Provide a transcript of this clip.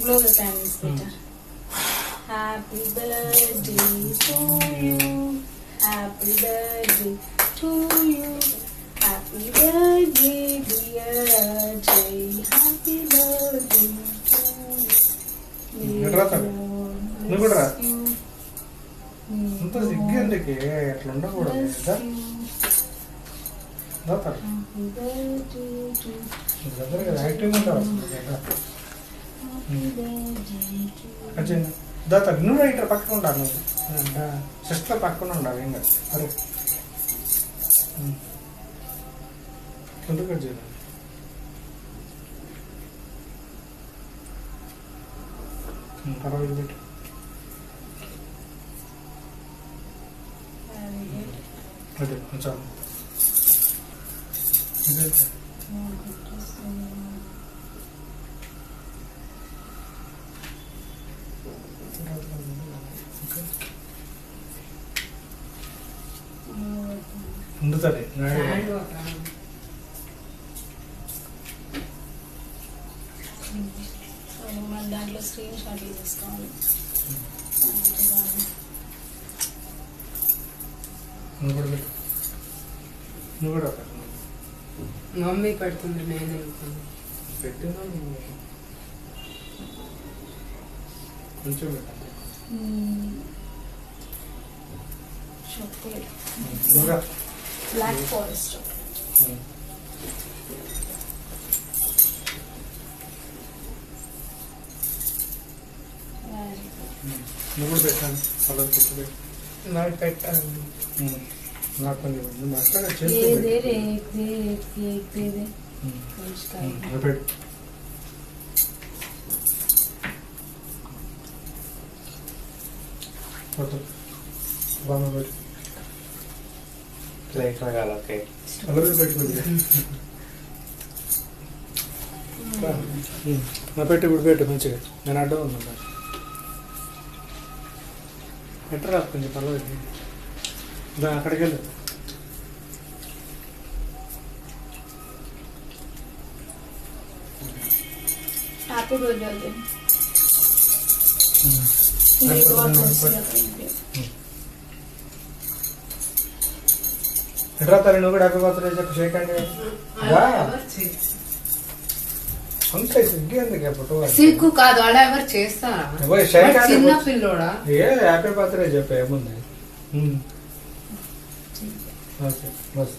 blow the candles better. Happy birthday to you. Happy birthday to you. Happy birthday dear Ajay. Happy birthday to you. నువ్వు కూడా రా. అంత సిగ్గు ఎందుకే అట్లా ఉండకూడదు కదా. యాక్టివ్గా ఉంటావు దాత నువ్వు రైటర్ పక్కన ఉండాలి. నువ్వు సిస్టర్ పక్కన ఉండాలి. ఏం కాదు. అరే ఎందుకు చేయాలి. పర్వాలేదు పెట్టు. అదే చాలు. ఉండుతుంది మన దాంట్లో స్క్రీన్ షాట్లు తీసుకోవాలి. నువ్వు కూడా పెట్టు. నువ్వు కూడా మమ్మీ పెడుతుంది. నేను పెట్టినా కొంచెం పెట్టండి. బ్లాక్ ఫారెస్ట్ నువ్వు కూడా పెట్టాను. అలా పెట్టు. నాకు పెట్టాలి. నాకు కొంచెం పెట్టు. బాగా పెట్టు. ప్లేట్ రకాల కేక్ అలాగే పెట్టుకుంది. నా పెట్టి ఇప్పుడు పెట్టు మంచిగా. నేను అడ్డం ఉన్నాను. ఎట్రా కొంచెం పర్వాలేదు. అక్కడికి వెళ్ళు. Happy birthday. ఎట్రా తల్లి నువ్వు కూడా హ్యాపీ బర్త్డే చెప్పి షేక్ అండి. అంతే సిగ్గు ఎందుకు ఫోటో సిగ్గు కాదు. అలా ఎవరు చేస్తారా? చిన్న పిల్లోడా? ఏ హ్యాపీ బర్త్డే చెప్పే ఏముంది. Okay bus.